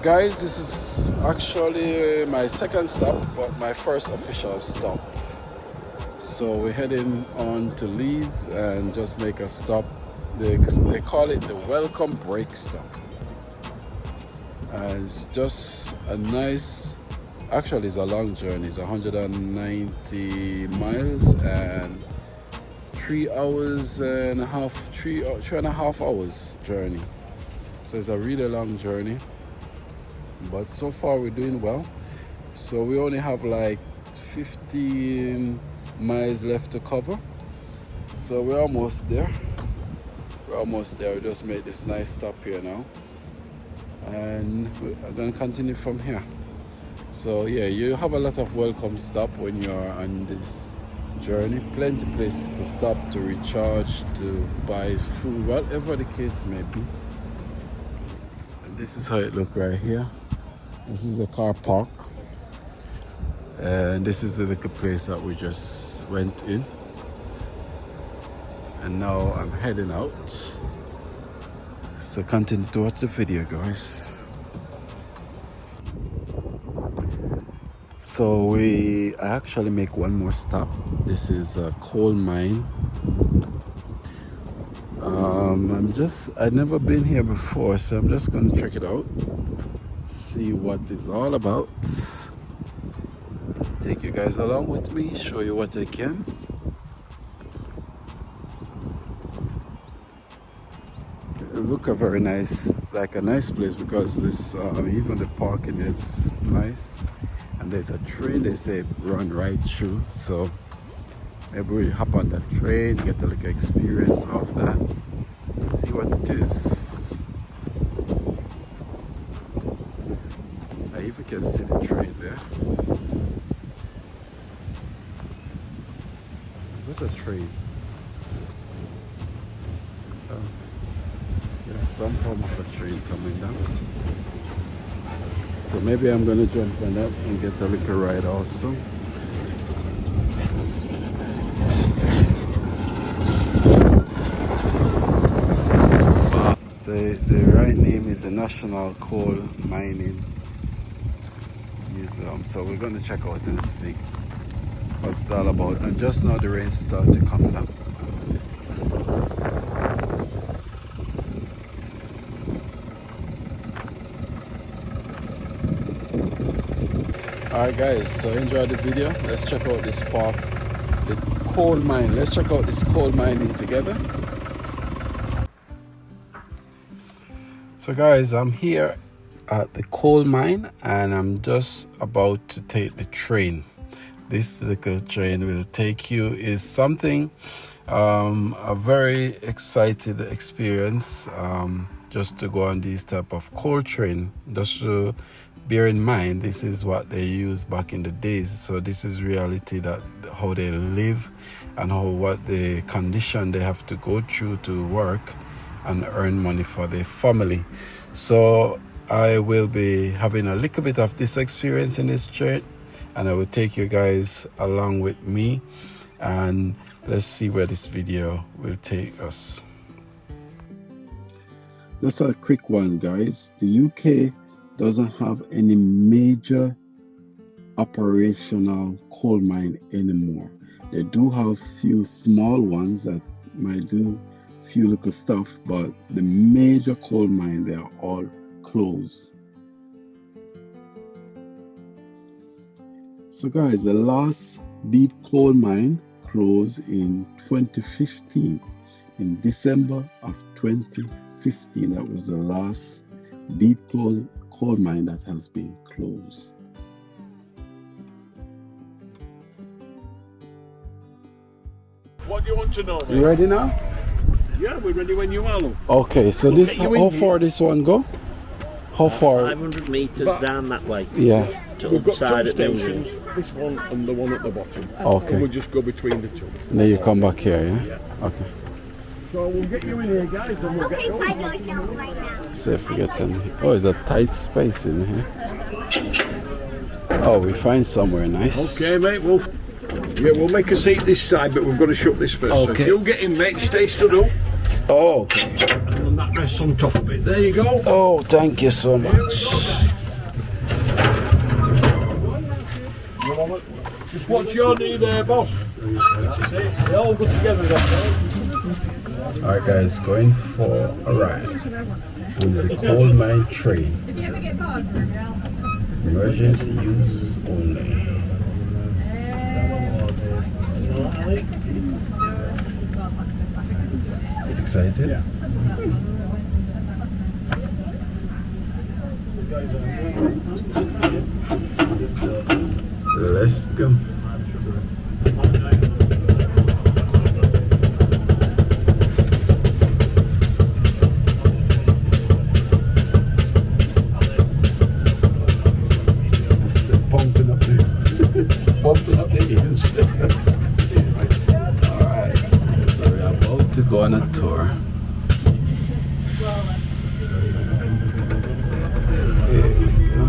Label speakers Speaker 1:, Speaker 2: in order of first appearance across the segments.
Speaker 1: Guys, this is actually my second stop, but my first official stop. So we're heading on to Leeds and just make a stop. They call it the welcome break stop. It's just a nice, actually it's a long journey. It's 190 miles and 3 hours and a half, three and a half hours journey. So it's a really long journey. But so far we're doing well. So we only have like 15 miles left to cover. So we're almost there. We just made this nice stop here now. And we're gonna continue from here. So yeah, you have a lot of welcome stop when you're on this journey. Plenty of places to stop, to recharge, to buy food, whatever the case may be. And this is how it looks right here. This is the car park, and this is the little place that we just went in. And now I'm heading out. So continue to watch the video, guys. So I actually make one more stop. This is a coal mine. I've never been here before, so I'm just gonna check it out. See what it's all about. Take you guys along with me, show you what I can. It looks a very nice, like a nice place, because this even the parking is nice, and there's a train they say run right through. So maybe we hop on that train, get a little experience of that, see what it is. If you can see the train there. Is that a train? Yeah, some form of a train coming down. So maybe I'm gonna jump on that and get a little ride also. So the right name is the National Coal Mining Museum. So we're going to check out and see what's it all about. And just now the rain started to come down. Alright guys, so enjoy the video. Let's check out this park, the coal mine. Let's check out this coal mining together. So guys, I'm here at the coal mine and I'm just about to take the train. This little train will take you is something, a very excited experience, just to go on these type of coal train. Just to bear in mind, this is what they used back in the days. So this is reality, that how they live and what the condition they have to go through to work and earn money for their family. So I will be having a little bit of this experience in this train, and I will take you guys along with me, and let's see where this video will take us. Just a quick one, guys. The UK doesn't have any major operational coal mine anymore. They do have few small ones that might do few little stuff, but the major coal mine, they are all closed. So guys, the last deep coal mine closed in 2015. In December of 2015, that was the last deep coal mine that has been closed.
Speaker 2: What do you want to know, mate?
Speaker 1: You ready now?
Speaker 2: Yeah, we're ready when you are. Look.
Speaker 1: Okay, so
Speaker 2: We'll
Speaker 1: this,
Speaker 2: get you
Speaker 1: how
Speaker 2: in
Speaker 1: far this one go? How far?
Speaker 3: 500 metres down that way.
Speaker 1: Yeah.
Speaker 3: To
Speaker 2: We've
Speaker 3: the
Speaker 2: got
Speaker 3: side
Speaker 2: two
Speaker 3: at Mills.
Speaker 2: stations, this one and the one at the bottom.
Speaker 1: Okay.
Speaker 2: And we'll just go between the two.
Speaker 1: And then you come back here, yeah?
Speaker 2: Yeah.
Speaker 1: Okay.
Speaker 2: So we'll get you in here, guys, and we'll get
Speaker 4: Okay,
Speaker 2: going.
Speaker 4: find yourself right now.
Speaker 1: See if we get in here. Oh, it's a tight space in here. Oh, we find somewhere nice.
Speaker 2: Okay, mate, we'll make a seat this side, but we've got to shut this first.
Speaker 1: Okay.
Speaker 2: So if you'll get in, mate, stay stood up.
Speaker 1: Oh, okay.
Speaker 2: And then that rests on top of it. There you go.
Speaker 1: Oh, thank you so much.
Speaker 2: Just watch your knee there, boss. They all go together.
Speaker 1: Alright guys, going for a ride on the coal mine train. Emergency use only. Excited? Yeah. Let's go. Pumping up the engine. Alright, so we're about to go on a tour. Here we go.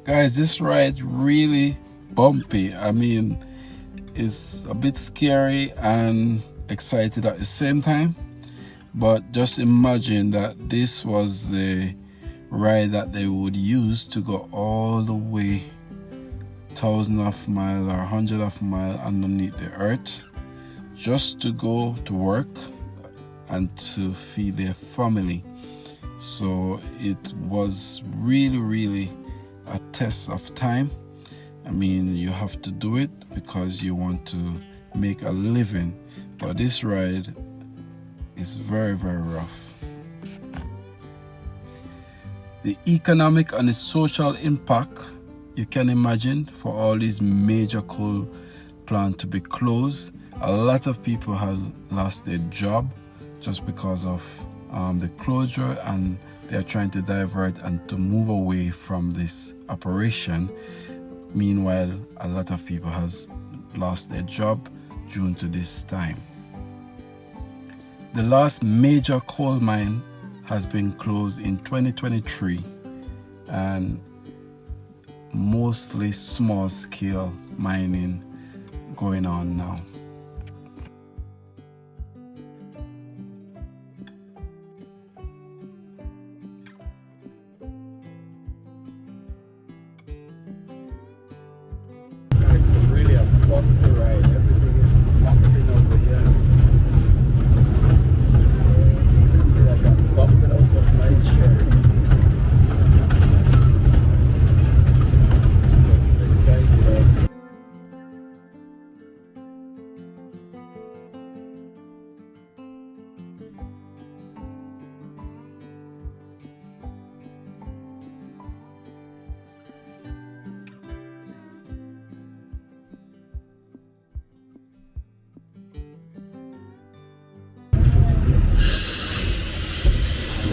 Speaker 1: Guys, this ride really bumpy. I mean, it's a bit scary and excited at the same time. But just imagine that this was the ride that they would use to go all the way 1,000 of mile or 100 of mile underneath the earth just to go to work and to feed their family. So it was really a test of time. I mean, you have to do it because you want to make a living, but this ride is very rough. The economic and the social impact, you can imagine, for all these major coal plants to be closed. A lot of people have lost their job just because of the closure, and they are trying to divert and to move away from this operation. Meanwhile, a lot of people has lost their job due to this time. The last major coal mine has been closed in 2023, and mostly small scale mining going on now.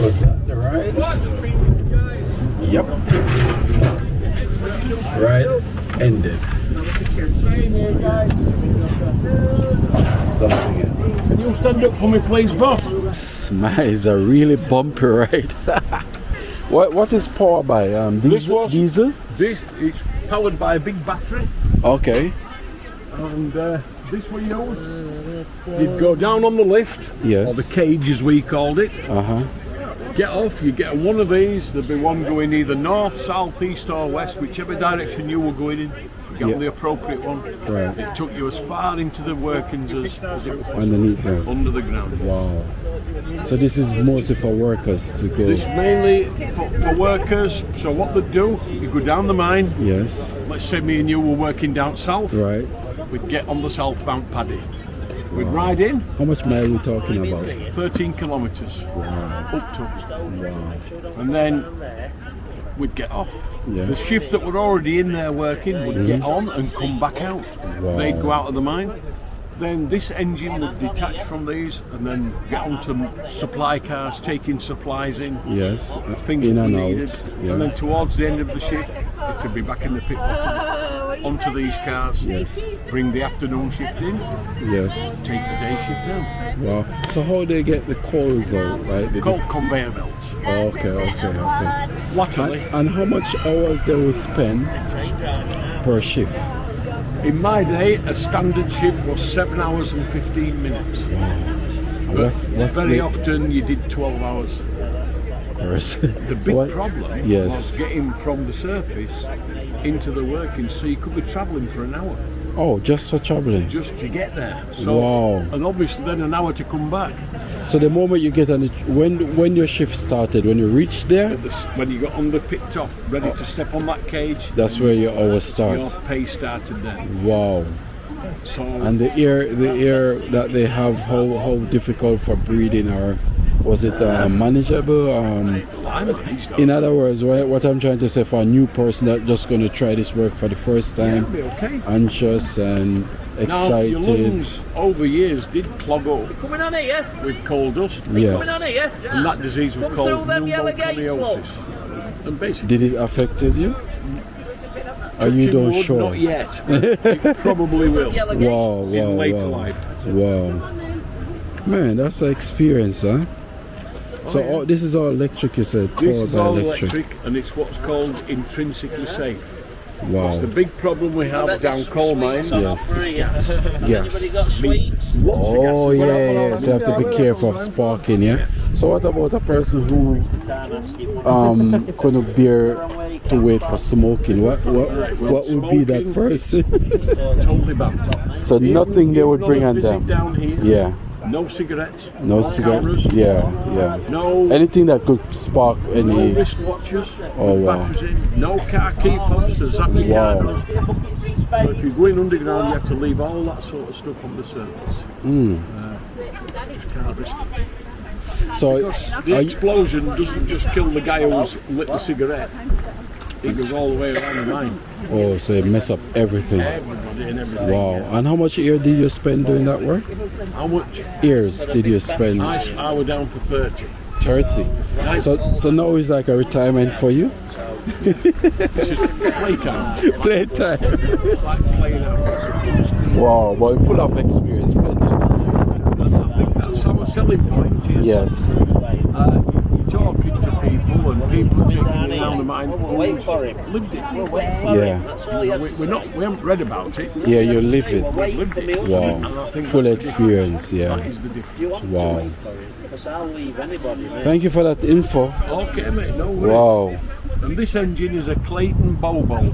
Speaker 1: Was that the ride? Yep. Ride ended. Something else.
Speaker 2: Can you stand up for me, please, boss?
Speaker 1: It's a really bumpy ride. What is powered by? Diesel?
Speaker 2: This is powered by a big battery.
Speaker 1: Okay.
Speaker 2: And this we use. You'd go down on the lift,
Speaker 1: yes,
Speaker 2: or the cage as we called it. Get off, you get one of these, there'd be one going either north, south, east or west, whichever direction you were going in. You get on the appropriate one.
Speaker 1: Right.
Speaker 2: It took you as far into the workings as it was
Speaker 1: underneath there.
Speaker 2: Under the ground.
Speaker 1: Wow. So this is mostly for workers to go.
Speaker 2: This mainly for workers. So what they do, you go down the mine.
Speaker 1: Yes.
Speaker 2: Let's say me and you were working down south.
Speaker 1: Right.
Speaker 2: We'd get on the southbound paddy. We'd ride in.
Speaker 1: How much mile are we talking about?
Speaker 2: 13 kilometres.
Speaker 1: Wow.
Speaker 2: Up to.
Speaker 1: Wow.
Speaker 2: And then we'd get off.
Speaker 1: Yeah.
Speaker 2: The shift that were already in there working would get on and come back out.
Speaker 1: Wow.
Speaker 2: They'd go out of the mine, then this engine would detach from these and then get onto supply cars, taking supplies in,
Speaker 1: Yes.
Speaker 2: things
Speaker 1: In
Speaker 2: that
Speaker 1: and
Speaker 2: we
Speaker 1: out.
Speaker 2: needed.
Speaker 1: Yeah.
Speaker 2: And then towards the end of the shift, it would be back in the pit bottom, onto these cars,
Speaker 1: Yes.
Speaker 2: bring the afternoon shift in,
Speaker 1: Yes.
Speaker 2: take the day shift down.
Speaker 1: Wow. So how they get the coals out? Like the
Speaker 2: Called conveyor belts.
Speaker 1: okay.
Speaker 2: Latterly,
Speaker 1: And how much hours they will spend per shift?
Speaker 2: in my day, a standard shift was 7 hours and 15 minutes.
Speaker 1: And
Speaker 2: But
Speaker 1: what's
Speaker 2: very
Speaker 1: the
Speaker 2: often you did 12 hours.
Speaker 1: person?
Speaker 2: The big
Speaker 1: What-
Speaker 2: problem
Speaker 1: Yes.
Speaker 2: was getting from the surface into the working, so you could be travelling for an hour
Speaker 1: Oh, just for traveling.
Speaker 2: just to get there. So,
Speaker 1: Wow.
Speaker 2: and obviously then an hour to come back.
Speaker 1: So the moment you get on the when your shift started, when you reach there,
Speaker 2: At the, when you got on the pit top, ready to step on that cage,
Speaker 1: that's where your hours start.
Speaker 2: your pay started then.
Speaker 1: Wow.
Speaker 2: So
Speaker 1: And the air that they have, how difficult for breathing, or was it manageable?
Speaker 2: I managed
Speaker 1: In other words, what I'm trying to say, for a new person that's just going to try this work for the first time,
Speaker 2: be okay.
Speaker 1: anxious and
Speaker 2: Now, your
Speaker 1: excited.
Speaker 2: lungs over years did clog up
Speaker 3: Coming on here.
Speaker 2: with coal dust.
Speaker 1: Yes.
Speaker 3: Coming on here.
Speaker 2: And that disease was
Speaker 3: Come
Speaker 2: called
Speaker 3: through them yellow gates, look.
Speaker 2: pneumoconiosis. And basically,
Speaker 1: Did it affected you? Are you
Speaker 2: touching
Speaker 1: don't
Speaker 2: wood,
Speaker 1: sure?
Speaker 2: not yet. It probably will.
Speaker 3: Yellow gates.
Speaker 1: Wow,
Speaker 2: In later
Speaker 1: wow.
Speaker 2: life.
Speaker 1: Wow. Man, that's an experience, huh? So
Speaker 2: yeah.
Speaker 1: this is all electric, you said,
Speaker 2: This
Speaker 1: powered
Speaker 2: is
Speaker 1: by
Speaker 2: all
Speaker 1: electric.
Speaker 2: electric, and it's what's called intrinsically safe.
Speaker 1: Wow.
Speaker 2: It's the big problem we have down coal mines.
Speaker 1: Yes.
Speaker 3: Yes.
Speaker 1: Yes.
Speaker 3: Anybody got sweets?
Speaker 1: Oh yeah. So you have to be careful of sparking, yeah. So what about a person who couldn't bear to wait for smoking? What would be that
Speaker 2: Smoking.
Speaker 1: person?
Speaker 2: Totally banned.
Speaker 1: So nothing they would
Speaker 2: You've
Speaker 1: bring
Speaker 2: got a
Speaker 1: on
Speaker 2: visit
Speaker 1: them.
Speaker 2: down here.
Speaker 1: Yeah.
Speaker 2: No cigarettes.
Speaker 1: No cigarette.
Speaker 2: cameras,
Speaker 1: Yeah.
Speaker 2: No.
Speaker 1: Anything that could spark
Speaker 2: No
Speaker 1: any.
Speaker 2: wristwatches.
Speaker 1: Oh,
Speaker 2: with
Speaker 1: wow.
Speaker 2: batteries in. No car key fobs to zap your
Speaker 1: Wow.
Speaker 2: car down. So if you're going underground, you have to leave all that sort of stuff on the surface. Just can't risk it.
Speaker 1: So
Speaker 2: The
Speaker 1: are you,
Speaker 2: explosion doesn't just kill the guy who's lit the cigarette. It goes all the way around the mine.
Speaker 1: oh, so you mess up everything.
Speaker 2: Everybody and everything.
Speaker 1: Wow. And how much year did you spend doing that work?
Speaker 2: How much?
Speaker 1: Years did you spend?
Speaker 2: I were down for 30.
Speaker 1: 30. So now it's like a retirement for you?
Speaker 2: This is playtime.
Speaker 1: Playtime.
Speaker 2: It's like playing out.
Speaker 1: Wow, boy, full of experience, plenty of experience.
Speaker 2: And I think that's our selling point is
Speaker 1: Yes.
Speaker 2: you're talking to people and people are taking you down the mine
Speaker 3: Wait
Speaker 2: who's
Speaker 3: for him.
Speaker 2: lived it.
Speaker 3: We're waiting for
Speaker 1: Yeah.
Speaker 3: him. That's all you have to
Speaker 2: We haven't read about it.
Speaker 1: Yeah, you live it.
Speaker 3: wait for me.
Speaker 1: Wow.
Speaker 2: And I think
Speaker 1: Full
Speaker 2: that's the
Speaker 1: experience,
Speaker 2: difference.
Speaker 1: yeah.
Speaker 2: That is the difference.
Speaker 3: You want
Speaker 1: Wow.
Speaker 3: to wait for him. Because I'll leave anybody, mate.
Speaker 1: Thank you for that info.
Speaker 2: Okay, mate, no worries.
Speaker 1: Wow.
Speaker 2: And this engine is a Clayton Bobo.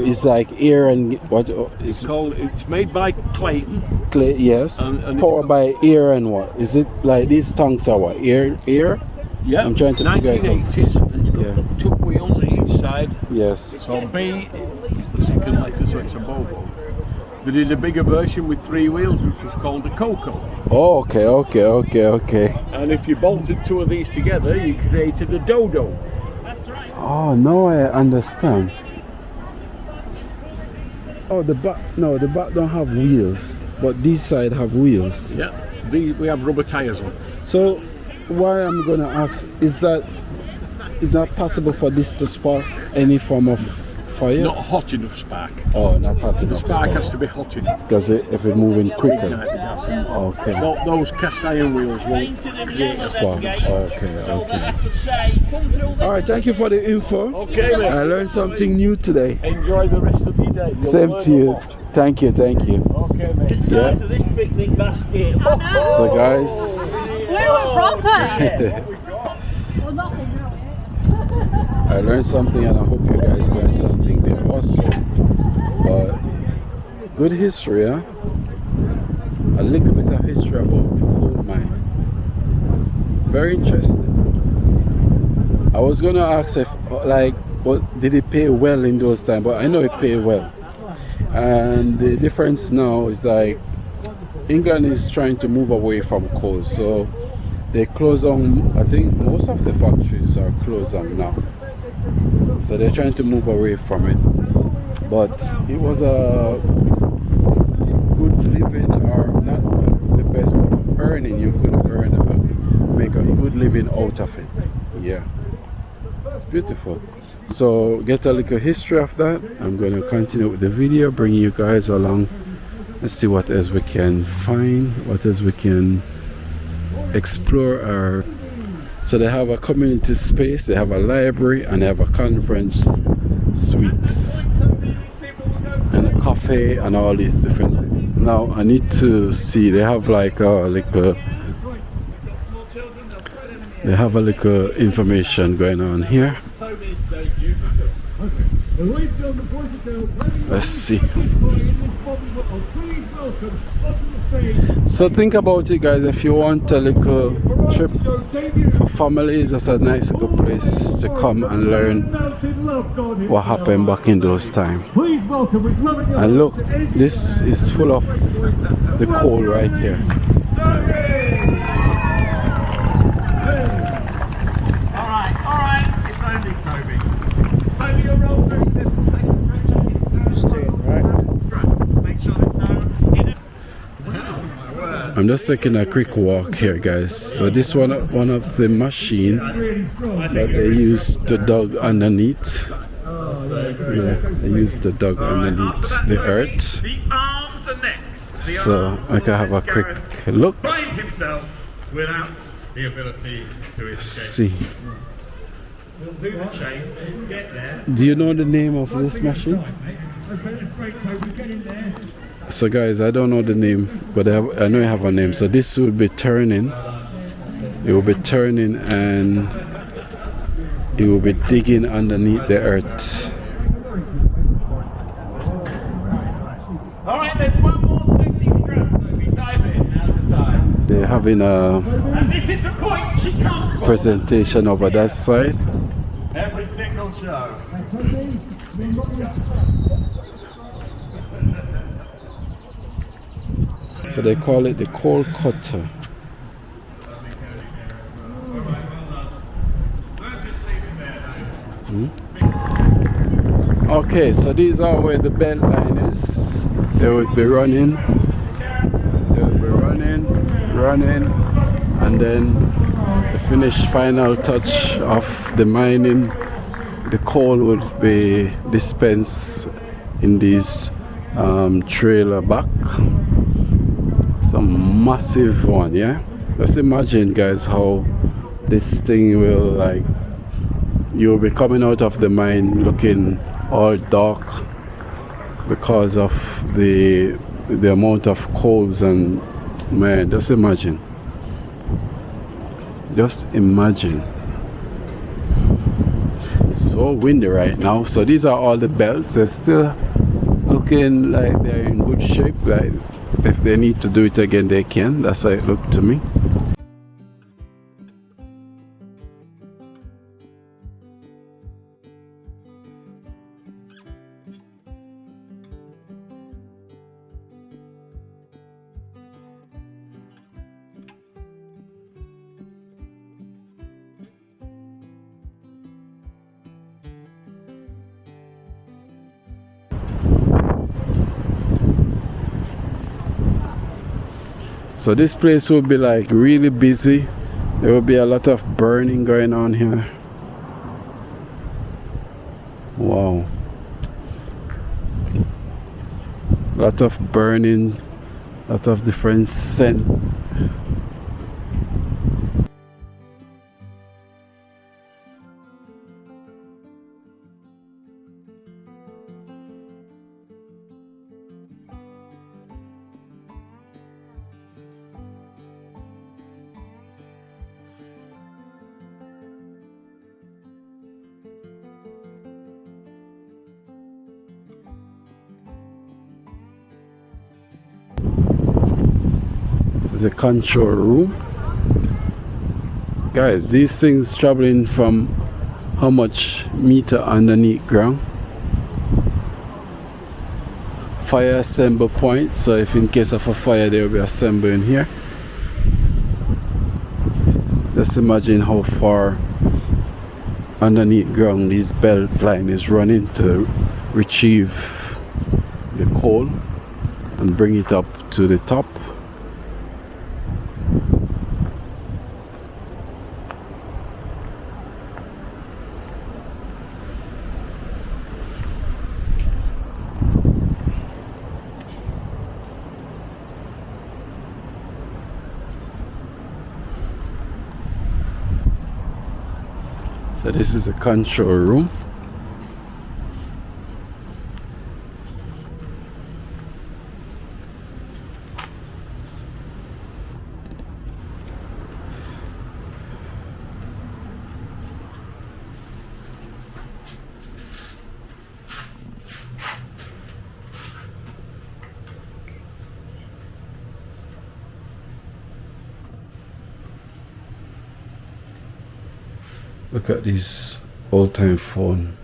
Speaker 1: It's like air and what?
Speaker 2: It's made by Clayton.
Speaker 1: Clay, yes.
Speaker 2: And it's
Speaker 1: Powered by air and what? Is it like these tanks are what? Air?
Speaker 2: Yeah.
Speaker 1: I'm trying to figure it out.
Speaker 2: 1980s. And it's got
Speaker 1: Yeah.
Speaker 2: two wheels at each side.
Speaker 1: Yes.
Speaker 2: So B is the second letter, so it's a Bobo. They did a bigger version with 3 wheels, which was called a Coco.
Speaker 1: Oh, okay.
Speaker 2: And if you bolted 2 of these together, you created a Dodo.
Speaker 1: Oh, now I understand. Oh, the back don't have wheels, but this side have wheels.
Speaker 2: Yeah. We have rubber tyres on.
Speaker 1: So, why I'm gonna ask is that possible for this to spark any form of fire?
Speaker 2: Not hot enough spark.
Speaker 1: Oh, not hot
Speaker 2: The
Speaker 1: enough
Speaker 2: spark
Speaker 1: spark.
Speaker 2: has to be hot enough.
Speaker 1: Because if it's moving quicker.
Speaker 2: Okay.
Speaker 1: Okay.
Speaker 2: Those cast iron wheels won't create a
Speaker 1: Spark. Okay.
Speaker 3: So then I could say, come through the
Speaker 1: All right. Thank you for the info.
Speaker 2: Okay, mate.
Speaker 1: I learned something new today.
Speaker 2: Enjoy the rest of your day. You'll
Speaker 1: Same
Speaker 2: learn
Speaker 1: to
Speaker 2: a
Speaker 1: you.
Speaker 2: lot.
Speaker 1: Thank you.
Speaker 2: Okay, mate.
Speaker 3: size of this picnic basket.
Speaker 1: So, guys,
Speaker 4: We were proper.
Speaker 1: I learned something, and I hope you guys learned something there also. But good history, huh? A little bit of history about the coal mine. Very interesting. I was gonna ask if, did it pay well in those times? But I know it paid well. And the difference now is like England is trying to move away from coal, so they close on. I think most of the factories are closed on now. So they're trying to move away from it. But it was a good living, or not the best, but earning, you could make a good living out of it. Yeah, it's beautiful. So get a little history of that. I'm going to continue with the video, bring you guys along and see what else we can find, what else we can explore. So they have a community space, they have a library, and they have a conference suites and a cafe and all these different things. Now I need to see, they have like a little information going on here. Let's see. So think about it, guys. If you want a little trip for families, that's a nice little place to come and learn what happened back in those times. And look, this is full of the coal right here.
Speaker 5: Alright, it's only Toby. Toby, you're wrong. Make sure there's no...
Speaker 1: I'm just taking a quick walk here, guys. So this one of the machine that they use to dug underneath. Yeah, they use the dug underneath the earth.
Speaker 5: The arms are next.
Speaker 1: So I can have a quick look.
Speaker 5: Find himself without the ability to escape.
Speaker 1: See.
Speaker 5: We'll do the chain. Get there.
Speaker 1: Do you know the name of this machine? So guys, I don't know the name, but I know I have a name. So this will be turning. It will be turning and it will be digging underneath the earth.
Speaker 5: Alright, there's one more sexy strap. Toby, dive in. Now's the time.
Speaker 1: They're having a
Speaker 5: And this is the point she comes for.
Speaker 1: presentation over that side.
Speaker 5: Every single show.
Speaker 1: So they call it the coal cutter. Okay, so these are where the belt line is. They would be running. They would be running, and then the finished final touch of the mining, the coal would be dispensed in these trailer back. Some massive one, yeah. Just imagine, guys, how this thing will, like, you'll be coming out of the mine looking all dark because of the amount of coals. And man, just imagine, it's so windy right now. So these are all the belts. They're still looking like they're in good shape. Like, if they need to do it again, they can. That's how it looked to me. So this place will be like really busy. There will be a lot of burning going on here. Wow. A lot of burning, a lot of different scent. This is a control room. Guys, these things traveling from how much meter underneath ground? Fire assemble point, so if in case of a fire they will be assembling here. Just imagine how far underneath ground this belt line is running to retrieve the coal and bring it up to the top. So this is the control room. Look at this old-time phone.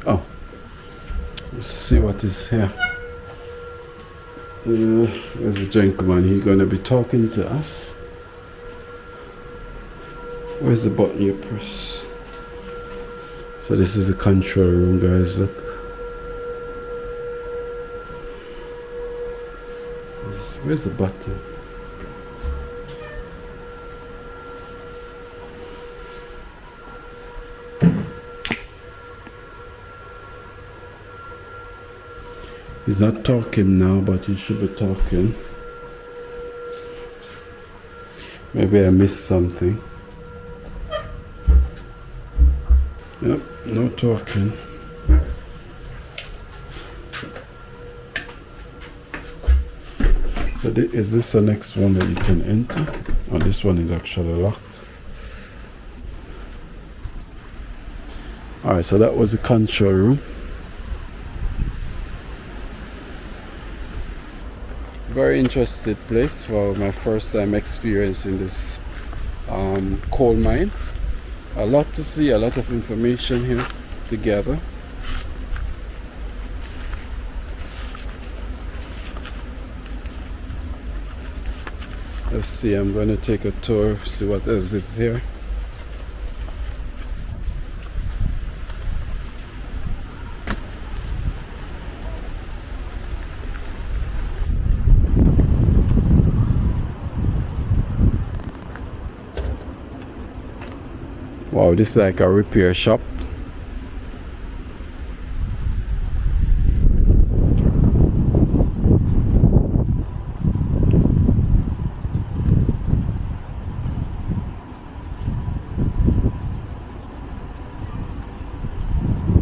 Speaker 1: Oh, let's see what is here. There's a gentleman. He's gonna be talking to us. Where's the button you press? So this is the control room, guys. Look. Where's the button? He's not talking now, but he should be talking. Maybe I missed something. Yep, no talking. So is this the next one that you can enter? Oh, this one is actually locked. Alright, so that was the control room. Very interested place for my first time experiencing this coal mine. A lot to see, a lot of information here to gather. Let's see, I'm going to take a tour, see what else is here. Wow, this is like a repair shop.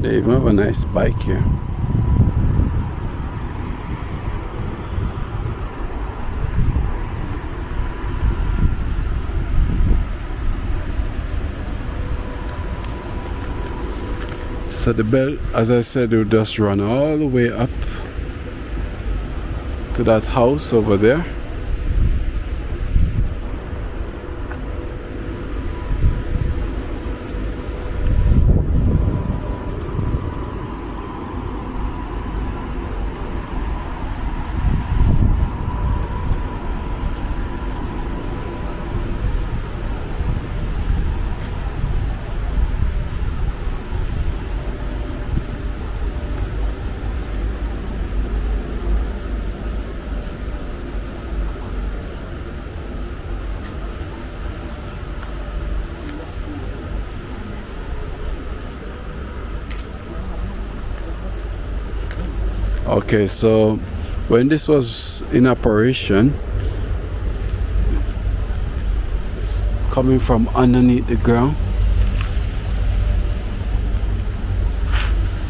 Speaker 1: They even have a nice bike here. So the belt, as I said, will just run all the way up to that house over there. Okay, so when this was in operation, it's coming from underneath the ground,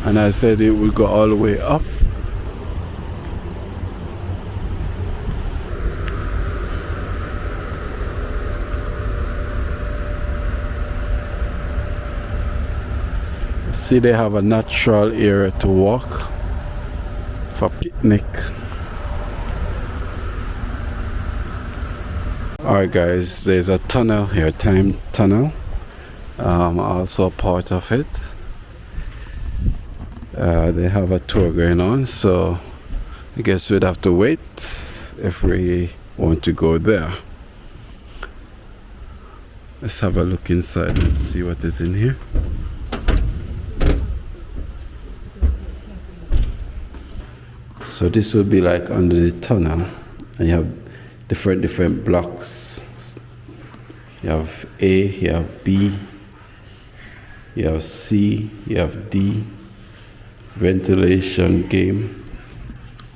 Speaker 1: and I said it will go all the way up. See, they have a natural area to walk for picnic. Alright guys, there's a tunnel here, time tunnel, also part of it. They have a tour going on, so I guess we'd have to wait if we want to go there. Let's have a look inside and see what is in here. So this will be like under the tunnel, and you have different blocks. You have A, you have B, you have C, you have D. Ventilation game.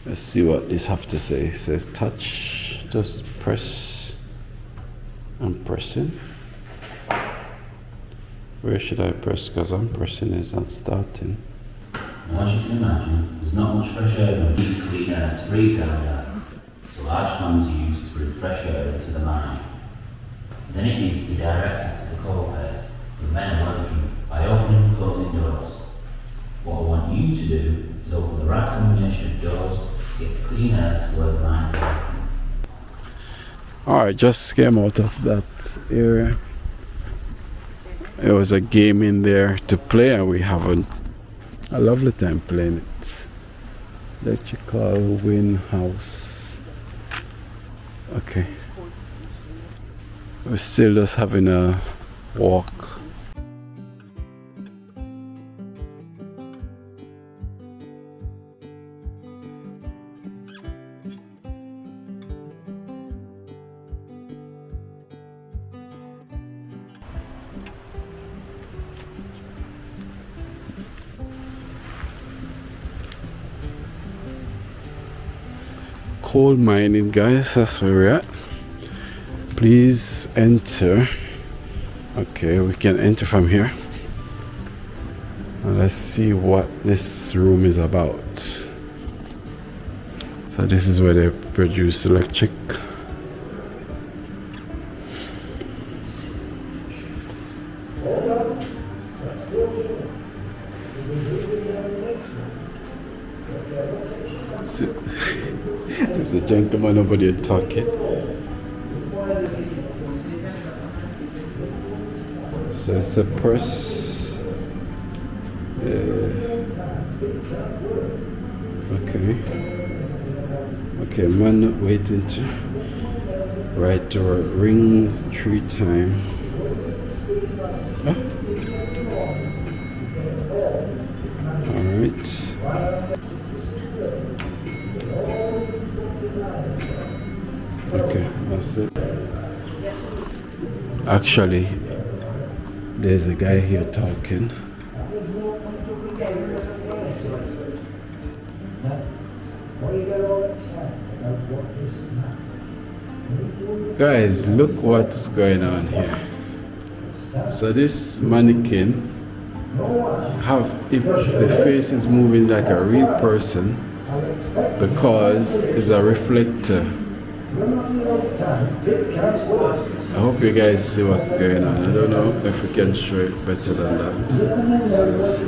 Speaker 1: Let's see what this have to say. It says touch, just press. I'm pressing. Where should I press? Because I'm pressing, it's not starting.
Speaker 6: Now, as you can imagine, there's not much fresh air and deep clean air to breathe down there, so large fans are used to bring fresh air into the mine. Then it needs to be directed to the coal face, where men are working by opening and closing doors. What I want you to do is open the right combination of doors to get the clean air to where the mine is working.
Speaker 1: Alright, just came out of that area. There was a game in there to play, and we have a lovely time playing it. Electrical wind house. Okay. We're still just having a walk. Coal mining, guys, that's where we're at. Please enter. Okay, we can enter from here. And let's see what this room is about. So this is where they produce electric. There's a gentleman over there talking. So it's a press. Okay. Okay, man waiting to right door ring 3 times. Huh? Alright. Okay, that's it. Actually, there's a guy here talking. Guys, look what's going on here. So this mannequin the face is moving like a real person because it's a reflector. I hope you guys see what's going on. I don't know if we can show it better than that.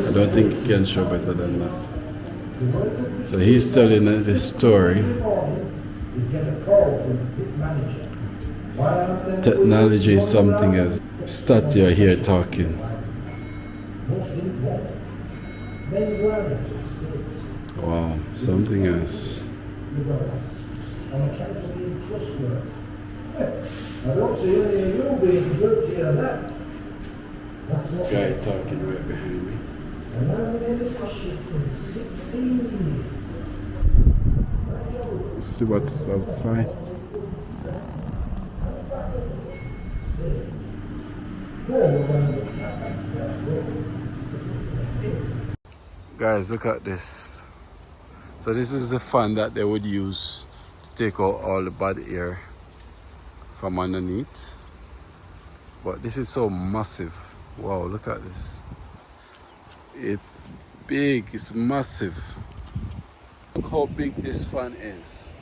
Speaker 1: I don't think you can show better than that. So he's telling this story. Technology is something else. Statue here talking. Wow, something else. This guy talking right behind me. Let's see what's outside. Guys, look at this. So this is the fan that they would use to take out all the bad air from underneath. But this is so massive. Wow, look at this. It's big, it's massive. Look how big this fan is.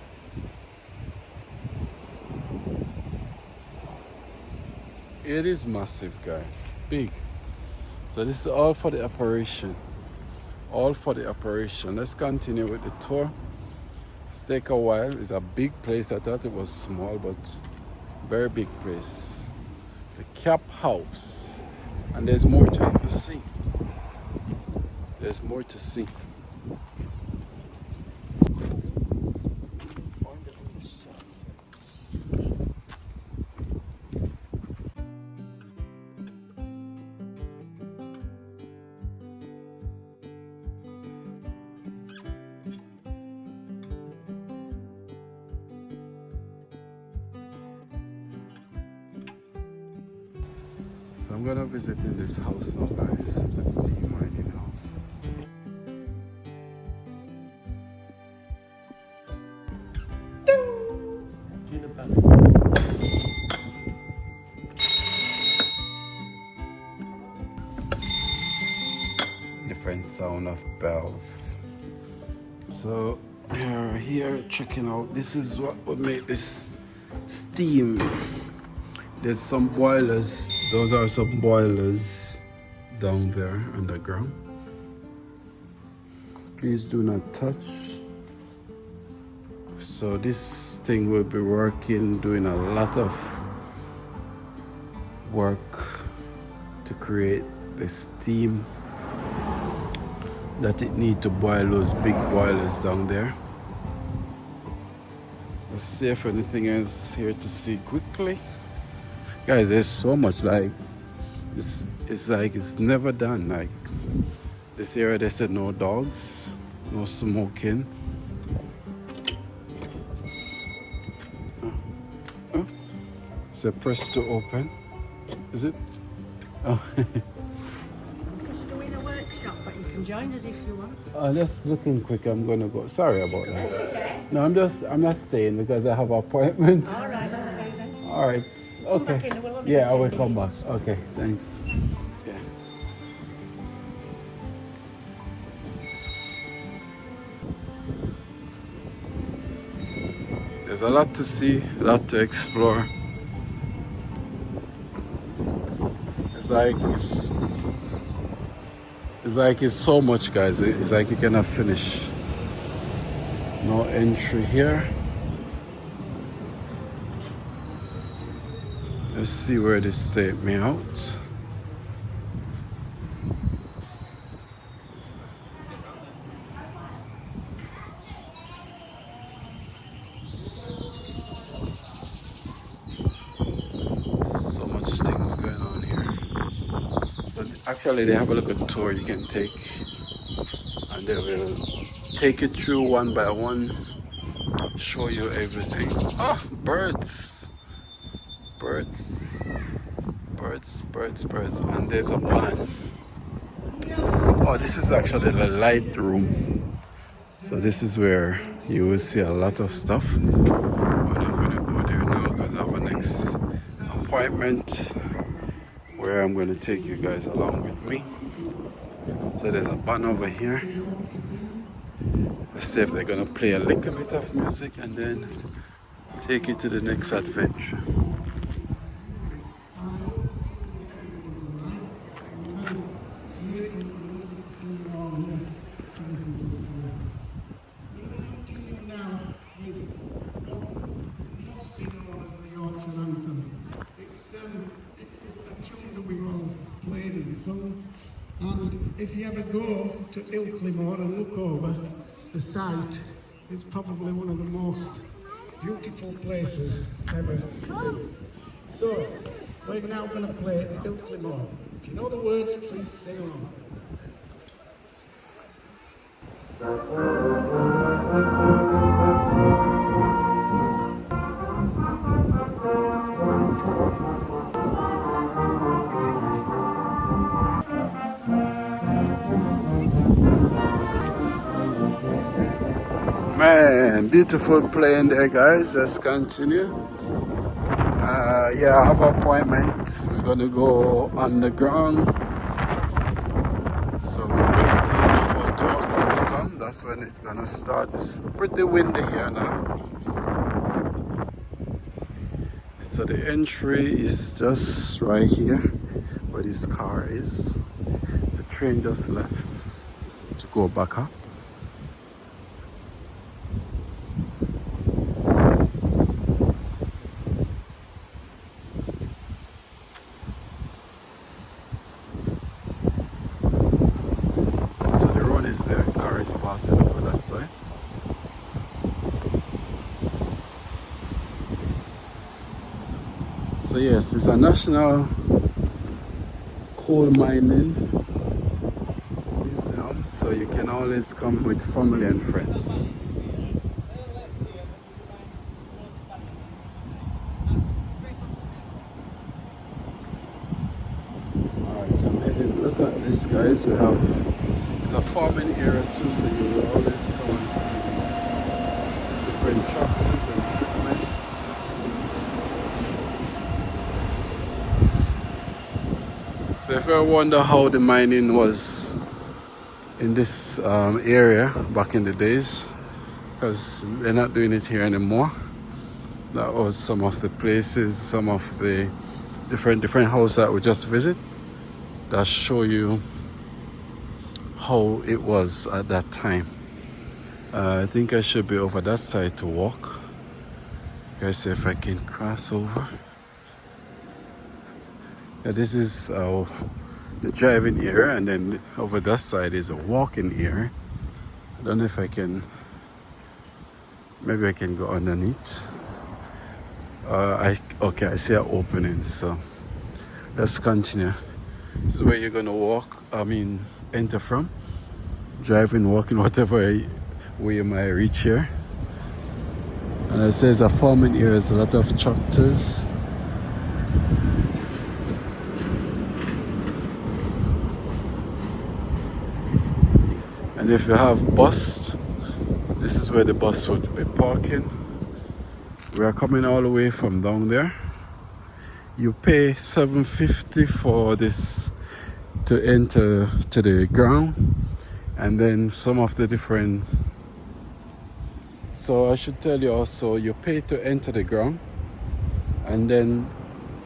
Speaker 1: It is massive, guys. Big. So this is all for the operation. All for the operation. Let's continue with the tour. It's take a while. It's a big place. I thought it was small, but very big place. The Cap House. And there's more to see. There's more to see. So I'm gonna visit in this house now, guys. The steam mining house. Different sound of bells. So we're here checking out. This is what would make this steam. There's some boilers. Those are some boilers down there underground. Please do not touch. So this thing will be working, doing a lot of work to create the steam that it needs to boil those big boilers down there. Let's see if anything else here to see quickly. Guys, there's so much, like it's like it's never done. Like this area, they said no dogs, no smoking. So press to open. Is it? Oh.
Speaker 4: Just doing a workshop, but you can join us if you want.
Speaker 1: Just looking quick. I'm gonna go. Sorry about that. That's okay. No, I'm not staying because I have an appointment.
Speaker 4: All right, okay then.
Speaker 1: All right. Okay.
Speaker 4: back in, we'll only
Speaker 1: Yeah,
Speaker 4: be
Speaker 1: I will
Speaker 4: 10
Speaker 1: come back.
Speaker 4: minutes.
Speaker 1: Okay, thanks. Yeah. There's a lot to see, a lot to explore. It's like it's so much, guys. It's like you cannot finish. No entry here. Let's see where this take me out. So much things going on here. So actually they have a little tour you can take, and they will take you through one by one, show you everything. Ah, birds. Birds, and there's a band. Oh, this is actually the light room. So this is where you will see a lot of stuff. But I'm gonna go there now because I have a next appointment where I'm gonna take you guys along with me. So there's a band over here. Let's see if they're gonna play a little bit of music and then take you to the next adventure.
Speaker 7: And if you ever go to Ilkley and look over the site, it's probably one of the most beautiful places ever to be. So, we're now going to play Ilkley. If you know the words, please sing along.
Speaker 1: Man, beautiful playing there, guys. Let's continue. Yeah, I have an appointment. We're gonna go underground. So we're waiting for 2 o'clock to come. That's when it's gonna start. It's pretty windy here now. So the entry is just right here where this car is. The train just left to go back up. Passing over that side. So yes, it's a national coal mining museum, so you can always come with family and friends. Yes, guys, we have, it's a farming area too, so you will always come and see these different tractors and equipment. So if you ever wonder how the mining was in this area back in the days, because they're not doing it here anymore. That was some of the places, some of the different houses that we just visit that show you how it was at that time. I think I should be over that side to walk. Guys, see if I can cross over. Yeah, this is the driving area, and then over that side is a walking area. I don't know if I can, maybe I can go underneath. Okay, I see an opening, so let's continue. This is where you're gonna walk, enter from. Driving, walking, whatever way you might reach here. And it says a farming area, there's a lot of tractors. And if you have bus, this is where the bus would be parking. We are coming all the way from down there. You pay $7.50 for this to enter to the ground, and then some of the different. So I should tell you also, you pay to enter the ground, and then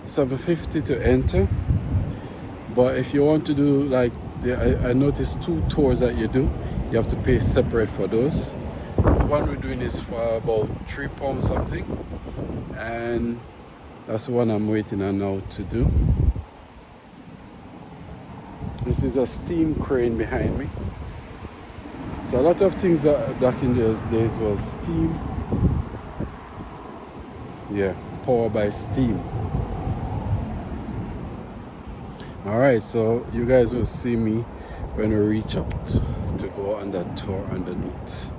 Speaker 1: $7.50 to enter. But if you want to do like I noticed 2 tours that you do, you have to pay separate for those. The one we're doing is for about £3 something, and that's the one I'm waiting on now to do. This is a steam crane behind me. So a lot of things that back in those days was steam. Yeah, power by steam. Alright, so you guys will see me when we reach up to go on that tour underneath.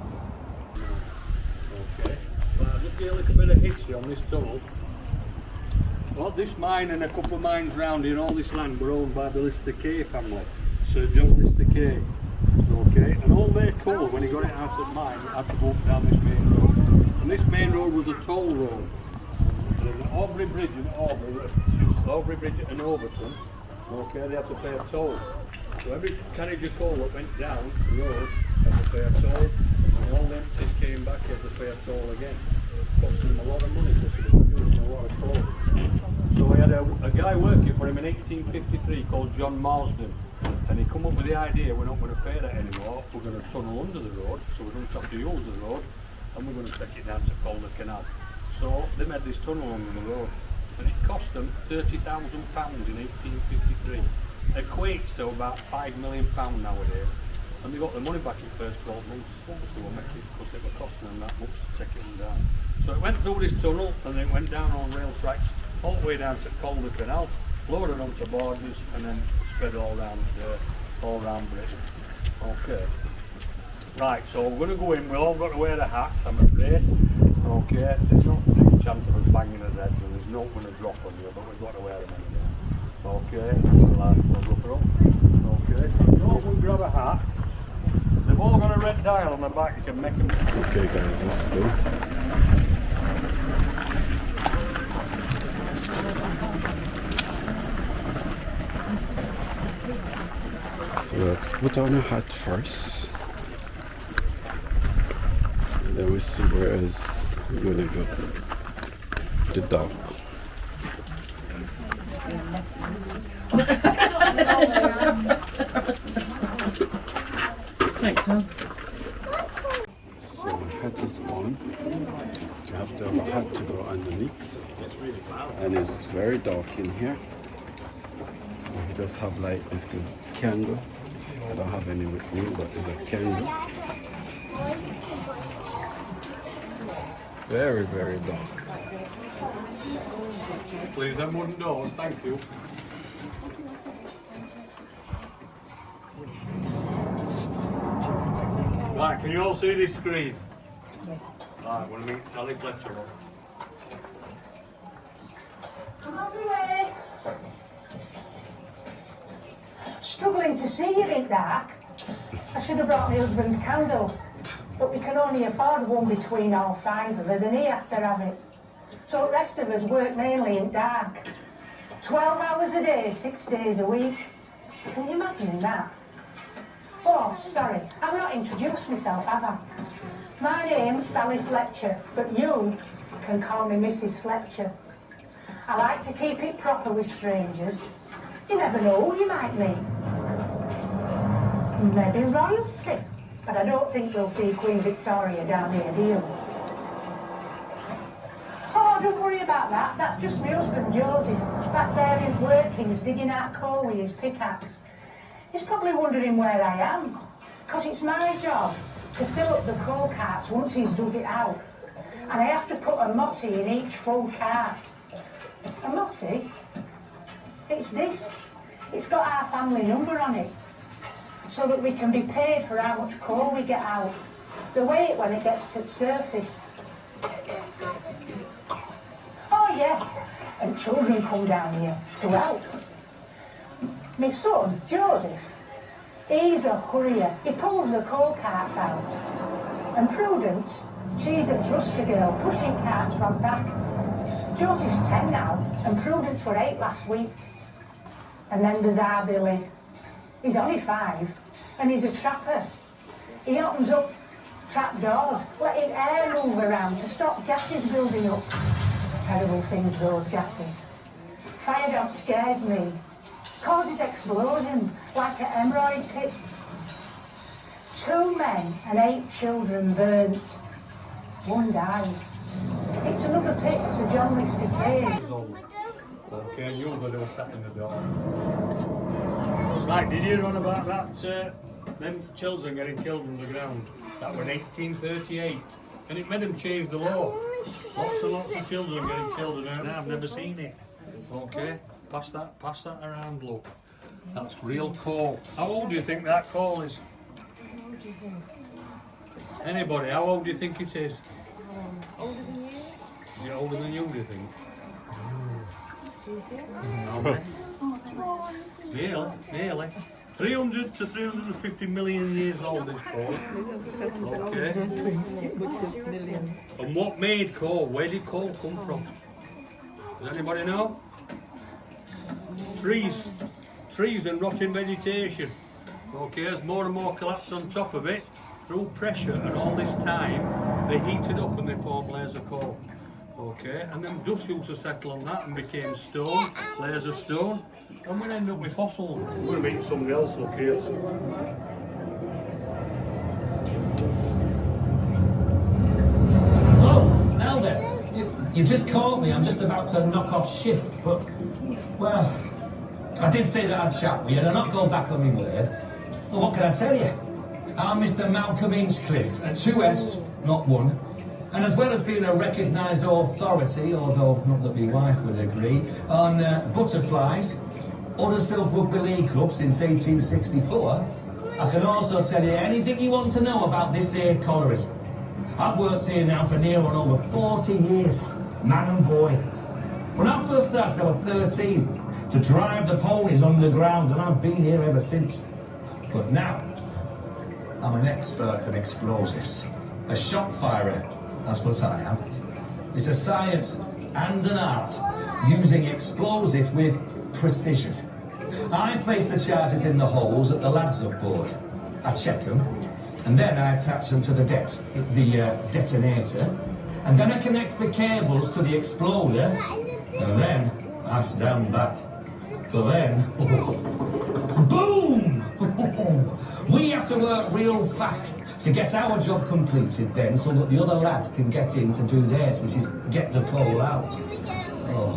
Speaker 2: Okay. Well, I'll just give you a little bit of history on this tunnel. Well, this mine and a couple of mines round here, all this land were owned by the Lister Kay family, Sir John Lister Kay. Okay, and all their coal, when he got it out of the mine, it had to go up down this main road. And this main road was a toll road. There's an Aubrey Bridge in Aubrey Bridge and Overton. Okay, they had to pay a toll. So every carriage of coal that went down the road had to pay a toll, and all the empties came back, they had to pay a toll again. Cost them a lot of money because they were producing a lot of coal. So we had a guy working for him in 1853 called John Marsden, and he come up with the idea, we're not going to pay that anymore, we're going to tunnel under the road, so we don't have to use the road, and we're going to take it down to Calder Canal. So they made this tunnel under the road, and it cost them £30,000 in 1853. Equates to about £5 million nowadays, and they got the money back in the first 12 months. Obviously we'll make it because it were costing them that much to take it down. So it went through this tunnel, and then it went down on rail tracks all the way down to Calder Canal, loaded onto borders, and then spread all round Britain. Okay. Right, so we're going to go in, we've all got to wear the hats, I'm afraid. Okay, there's no chance of us banging our heads, and there's no going to drop on you, but we've got to wear them anyway. Okay, we'll go through. Okay, so we'll grab a hat. They've all got a red dial on the back, you can make them.
Speaker 1: Okay guys, let's go. So we have to put on a hat first, and then we see where is going to go. The dog.
Speaker 4: Thanks, Tom.
Speaker 1: So hat is on. You have to have a hat to go underneath, and it's very dark in here. We just have like this good candle. I don't have any with me, but there's a candle. Very, very dark.
Speaker 2: Please, them wooden doors, thank you. Right, can you all see this screen? Yes. Right, I'm going to meet Sally Fletcher up.
Speaker 4: Struggling to see in it dark. I should have brought my husband's candle, but we can only afford one between all 5 of us, and he has to have it. So the rest of us work mainly in dark. 12 hours a day, 6 days a week. Can you imagine that? Oh, sorry, I've not introduced myself, have I? My name's Sally Fletcher, but you can call me Mrs. Fletcher. I like to keep it proper with strangers. You never know who you might meet. Maybe royalty, but I don't think we'll see Queen Victoria down here, do you? Oh, don't worry about that. That's just my husband, Joseph, back there in workings, digging out coal with his pickaxe. He's probably wondering where I am, because it's my job to fill up the coal carts once he's dug it out. And I have to put a motty in each full cart. A motty? It's this. It's got our family number on it, so that we can be paid for how much coal we get out. The weigh it when it gets to the surface. Oh yeah, and children come down here to help. My son, Joseph, he's a hurrier. He pulls the coal carts out. And Prudence, she's a thruster girl, pushing carts from back. Joseph's 10 now, and Prudence were 8 last week. And then there's our Billy. He's only 5, and he's a trapper. He opens up trap doors, letting air move around to stop gases building up. Terrible things, those gases. Fire don't scares me. Causes explosions, like an hemorrhoid pit. 2 men and 8 children burnt. 1 died. It's another pit for Sir John Lister Cave.
Speaker 2: Okay, and you're going to sat in the door. Right, did you hear on about that? Them children getting killed underground. That was in 1838, and it made them change the law. Lots and lots of children getting killed underground. I've never seen it. Okay, pass that around. Look, that's real coal. How old do you think that coal is? Anybody? How old do you think it is?
Speaker 4: Older than you?
Speaker 2: Is it older than you? Do you think? No. Nearly. 300 to 350 million years old, this coal. Okay.
Speaker 8: Which is million.
Speaker 2: And what made coal? Where did coal come from? Does anybody know? Trees. Trees and rotting vegetation. Okay, as more and more collapsed on top of it, through pressure, and all this time, they heated up and they formed layers of coal. Okay, and then dust used to settle on that and became stone, layers of stone, and we'll end up with fossils. We're meeting somebody else, look here.
Speaker 9: Oh, now then, you just called me. I'm just about to knock off shift, but, well, I did say that I'd chat with you, and I'm not going back on my word. Well, what can I tell you? I'm Mr. Malcolm Inchcliffe, at 2 F's, not 1. And as well as being a recognised authority, although not that my wife would agree, on butterflies, Huddersfield Rugby League Club since 1864, I can also tell you anything you want to know about this here colliery. I've worked here now for near on over 40 years, man and boy. When I first started, I was 13, to drive the ponies underground, and I've been here ever since. But now, I'm an expert in explosives, a shot firer. That's what I am. It's a science and an art, using explosive with precision. I place the charges in the holes that the lads have bored. I check them, and then I attach them to the detonator, and then I connect the cables to the exploder, and then I stand back. But then, boom! We have to work real fast to get our job completed then, so that the other lads can get in to do theirs, which is get the coal out. Oh,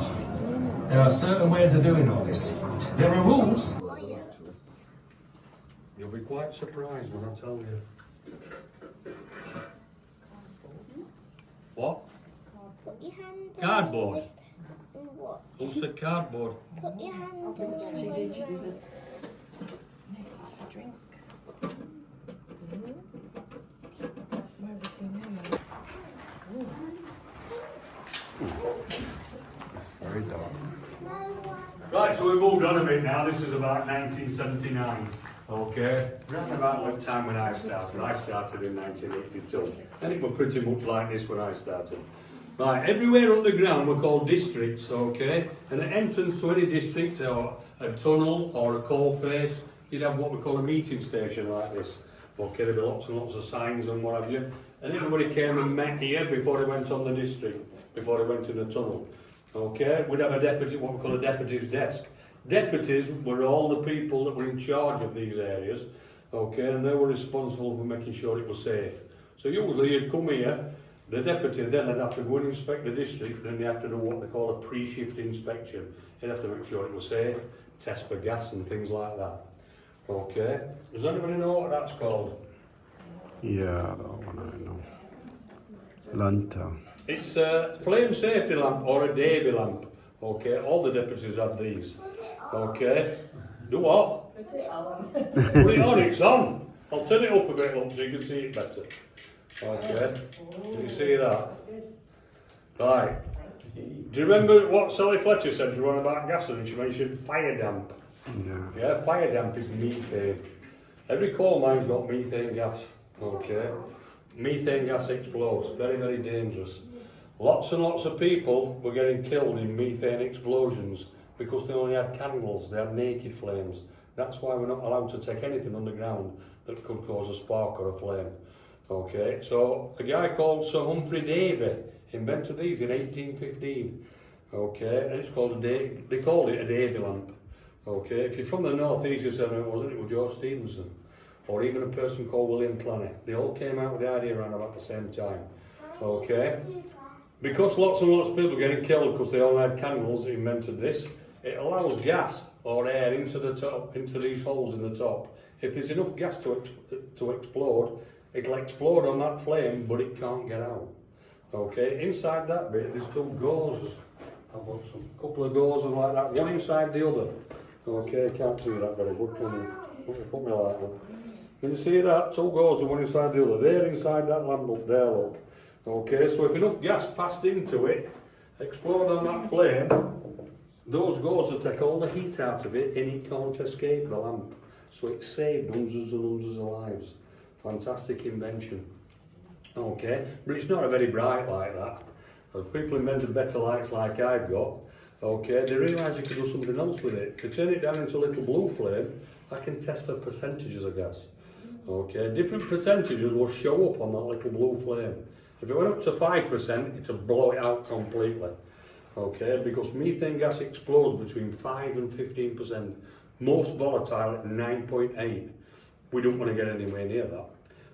Speaker 9: there are certain ways of doing all this. There are rules.
Speaker 2: You'll be quite surprised when I tell you. What?
Speaker 10: Put your hand on
Speaker 2: Cardboard.
Speaker 10: this- What?
Speaker 2: Who said cardboard?
Speaker 10: Put your hand on this.
Speaker 8: This is for drinks. Where have we seen them?
Speaker 1: It's very dark.
Speaker 2: Right, so So we moved on a bit now. This is about 1979. Okay, around about the time when I started. I started in 1982, and it was pretty much like this when I started. Right, everywhere underground were called districts, okay? And the entrance to any district, or a tunnel, or a coal face, you'd have what we call a meeting station like this. Okay, there'd be lots and lots of signs and what have you. And everybody came and met here before they went on the district, before they went in the tunnel. Okay, we'd have a deputy, what we call a deputy's desk. Deputies were all the people that were in charge of these areas, okay, and they were responsible for making sure it was safe. So usually you'd come here, the deputy then would have to go and inspect the district, then they have to do what they call a pre-shift inspection. They'd have to make sure it was safe, test for gas and things like that. Okay, does anybody know what that's called?
Speaker 1: Yeah, that one I know. Lantern.
Speaker 2: It's a flame safety lamp or a Davy lamp. Okay, all the deputies have these. Okay, do what? Put it on, it's on. I'll turn it up a bit, look, so you can see it better. Okay, can you see that? Right. Do you remember what Sally Fletcher said to one about gas and she mentioned fire damp? Yeah, fire damp is methane. Every coal mine's got methane gas. Okay, methane gas explodes, very, very dangerous. Lots and lots of people were getting killed in methane explosions because they only had candles, they had naked flames. That's why we're not allowed to take anything underground that could cause a spark or a flame. Okay, so a guy called Sir Humphrey Davy invented these in 1815. Okay, and it's called they called it a Davy lamp. Okay, if you're from the north east, you said it wasn't, it was George Stephenson. Or even a person called William Planney. They all came out with the idea around about the same time. Okay? Because lots and lots of people are getting killed because they all had candles that invented this, it allows gas or air into the top, into these holes in the top. If there's enough gas to explode, it'll explode on that flame, but it can't get out. Okay? Inside that bit, there's two gauzes. I've got some couple of gauzes like that, one inside the other. Okay, can't see that very good, can you? Put me like that. Can you see that? Two gauzes, one inside the other. They're inside that lamp up there, look. Okay, so if enough gas passed into it, explode on that flame, those gauzes take all the heat out of it and it can't escape the lamp. So it saved hundreds and hundreds of lives. Fantastic invention. Okay, but it's not a very bright like that. As people invented better lights like I've got, okay, they realised you could do something else with it. To turn it down into a little blue flame, I can test for percentages of gas. Okay, different percentages will show up on that little blue flame. If it went up to 5%, it'll blow it out completely. Okay, because methane gas explodes between 5 and 15%. Most volatile at 9.8. We don't want to get anywhere near that.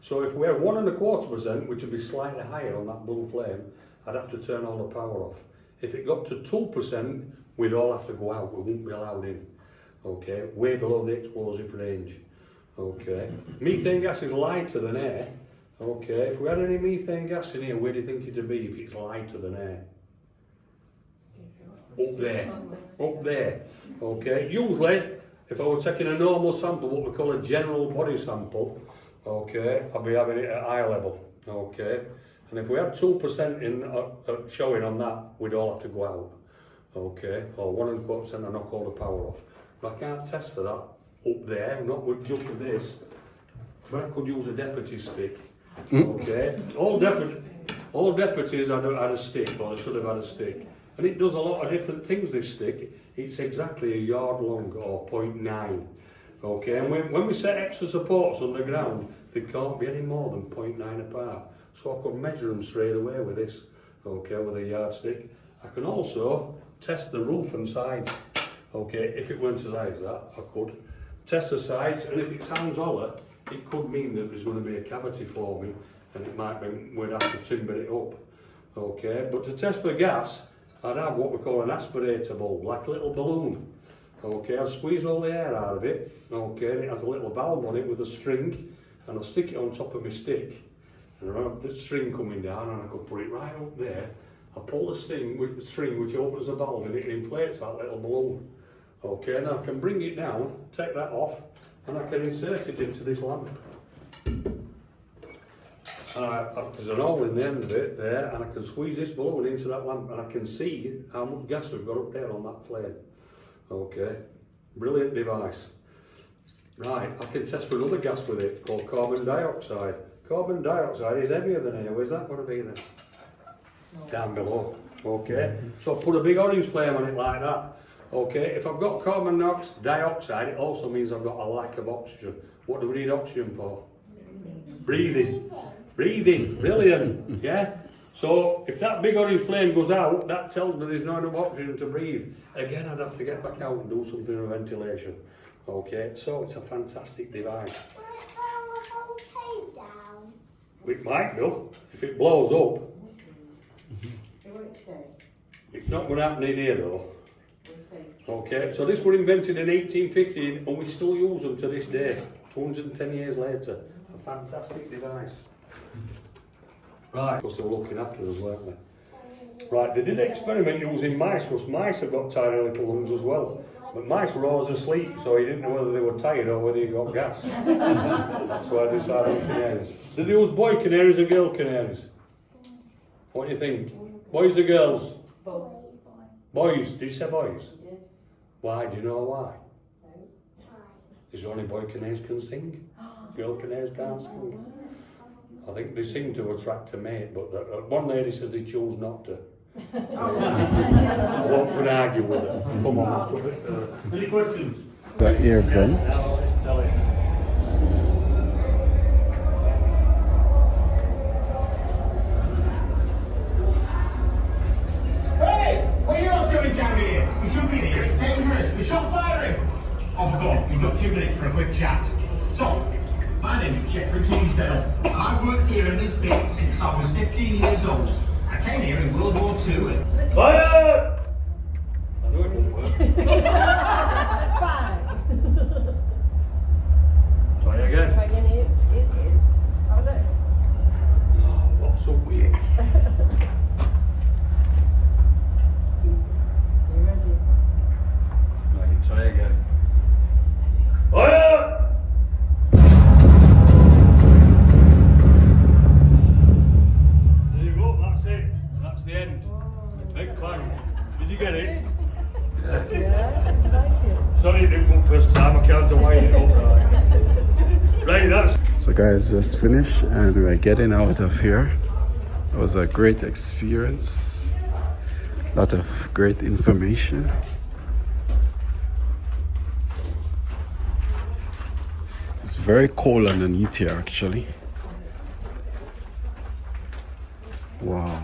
Speaker 2: So if we have 1.25%, which would be slightly higher on that blue flame, I'd have to turn all the power off. If it got to 2%, we'd all have to go out. We wouldn't be allowed in. Okay, way below the explosive range. Okay, methane gas is lighter than air. Okay, if we had any methane gas in here, where do you think it'd be if it's lighter than air? Up there, up there. Okay, usually, if I were taking a normal sample, what we call a general body sample, okay, I'd be having it at eye level. Okay, and if we had 2% in showing on that, we'd all have to go out. Okay, or 1.25% and knock all the power off. But I can't test for that up there, not with just with this. But I could use a deputy stick. Okay, all deputies had a stick, or they should have had a stick, and it does a lot of different things. This stick, it's exactly a yard long or 0.9. Okay, and when we set extra supports on the ground, they can't be any more than 0.9 apart. So I could measure them straight away with this. Okay, with a yardstick. I can also test the roof and sides. Okay, if it went as high as that, I could test the sides, and if it sounds hollow, it could mean that there's going to be a cavity forming, and it might be we'd have to timber it up. Okay, but to test for gas, I'd have what we call an aspirator bulb, like a little balloon. Okay, I'll squeeze all the air out of it. Okay, and it has a little valve on it with a string, and I'll stick it on top of my stick. And I have the string coming down, and I could put it right up there. I pull the string which opens the valve, and it inflates that little balloon. Okay, now I can bring it down, take that off, and I can insert it into this lamp. There's an hole in the end of it there, and I can squeeze this balloon into that lamp, and I can see how much gas we've got up there on that flame. Okay, brilliant device. Right, I can test for another gas with it called carbon dioxide. Carbon dioxide is heavier than air. Where's that going to be then? Down below. Okay, so put a big orange flame on it like that. Okay, if I've got carbon dioxide, it also means I've got a lack of oxygen. What do we need oxygen for? Breathing. Breathing, brilliant, yeah? So if that big orange flame goes out, that tells me there's not enough oxygen to breathe. Again, I'd have to get back out and do something with ventilation. Okay, so it's a fantastic device.
Speaker 10: Will it blow the whole cave down?
Speaker 2: It might do, if it blows up.
Speaker 8: It won't stay.
Speaker 2: It's not going to happen in here though.
Speaker 8: We'll see.
Speaker 2: Okay, so this was invented in 1850 and we still use them to this day, 210 years later. A fantastic device. Right, because they were looking after us, weren't they? Right, they did experiment using mice, because mice have got tiny little lungs as well. But mice were always asleep, so he didn't know whether they were tired or whether he got gas. That's why they decided on canaries. Did they use boy canaries or girl canaries? What do you think? Boys or girls?
Speaker 8: Both.
Speaker 2: Boys, did you say boys?
Speaker 8: Yeah.
Speaker 2: Why? Do you know why? Is only boy canaries can sing? Girl canaries can't sing? I think they sing to attract a mate, but one lady says they choose not to. I won't go and argue with her. Come on, let's go a bit further. Any questions?
Speaker 1: The air vents.
Speaker 5: Hey! What are you all doing down here? You shouldn't be here, it's dangerous. We shot firing! Oh, go on, you've got 2 minutes for a quick chat. So, my name's Jeffrey Teasdale. I've worked here in this bit since I was 15 years old. I came here in World War II and...
Speaker 2: Fire! I know it doesn't work. Try again.
Speaker 8: Try again, it is. Have a look.
Speaker 2: Oh, what's so weird?
Speaker 8: You ready?
Speaker 2: Right, try again. Fire! There you go, that's it. That's the end. Big bang. Did you get it? Yes.
Speaker 8: Yeah, you like it.
Speaker 2: Sorry it didn't work first time, I can't wind it up right. Right, that's...
Speaker 1: So guys, just finished and we're getting out of here. It was a great experience. A lot of great information. It's very cold underneath here actually. Wow.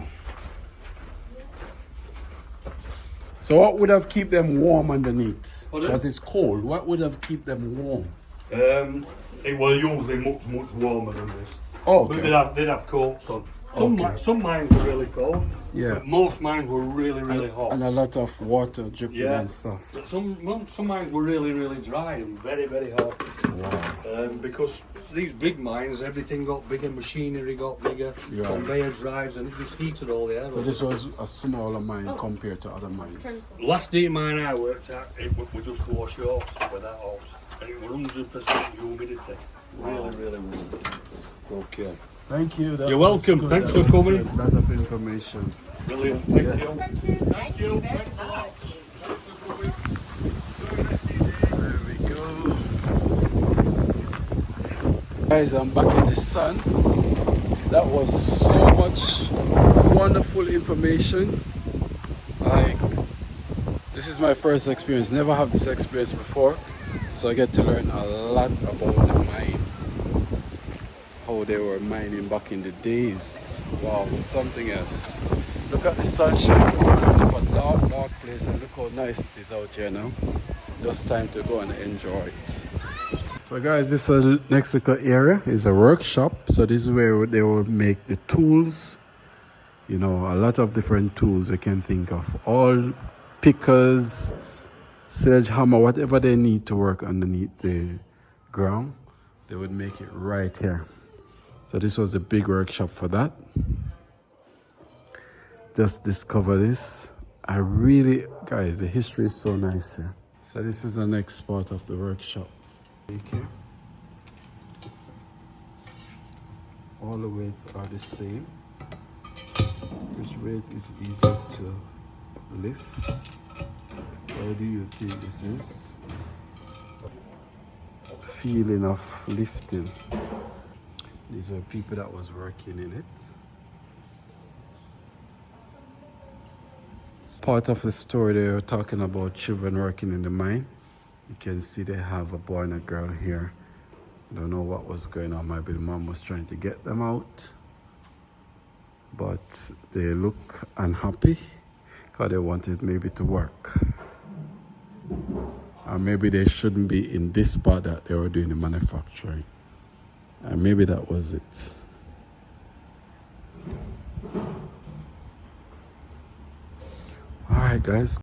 Speaker 1: So what would have kept them warm underneath? Because it's cold. What would have kept them warm?
Speaker 2: It was usually much warmer than this.
Speaker 1: Oh,
Speaker 2: But
Speaker 1: okay.
Speaker 2: they'd have coats on.
Speaker 1: Okay.
Speaker 2: Some mines were really cold.
Speaker 1: Yeah.
Speaker 2: But most mines were really hot.
Speaker 1: And a lot of water dripping and stuff.
Speaker 2: But some mines were really dry and very hot.
Speaker 1: Wow.
Speaker 2: Because these big mines, everything got bigger, machinery got bigger,
Speaker 1: Yeah.
Speaker 2: conveyor drives, and it just heated all the air.
Speaker 1: So this was a smaller mine compared to other mines.
Speaker 2: Last day mine I worked at, it was just 4 shorts with that hot, and it was 100% humidity. Really warm. Okay.
Speaker 1: Thank you.
Speaker 2: You're welcome.
Speaker 1: Good.
Speaker 2: Thanks
Speaker 1: That
Speaker 2: for
Speaker 1: was
Speaker 2: coming.
Speaker 1: good. A lot of information.
Speaker 2: Brilliant. Thank
Speaker 1: Yeah.
Speaker 2: you. Thank you. Thanks a lot.
Speaker 1: There we go. Guys, I'm back in the sun. That was so much wonderful information. Like, this is my first experience. Never have this experience before. So I get to learn a lot about the mine. How they were mining back in the days. Wow, something else. Look at the sunshine coming out of a dark place, and look how nice it is out here now. Just time to go and enjoy it. So guys, this next little area is a workshop. So this is where they will make the tools. You know, a lot of different tools you can think of. All pickers, sledgehammer, whatever they need to work underneath the ground, they would make it right here. So this was a big workshop for that. Just discover this. Guys, the history is so nice here. So this is the next part of the workshop. Okay. All the weights are the same. Which weight is easier to lift? What do you think this is? Feeling of lifting. These are people that was working in it. Part of the story they were talking about children working in the mine. You can see they have a boy and a girl here. Don't know what was going on. Maybe the mom was trying to get them out. But they look unhappy because they wanted maybe to work. Or maybe they shouldn't be in this part that they were doing the manufacturing. And maybe that was it. All right, guys.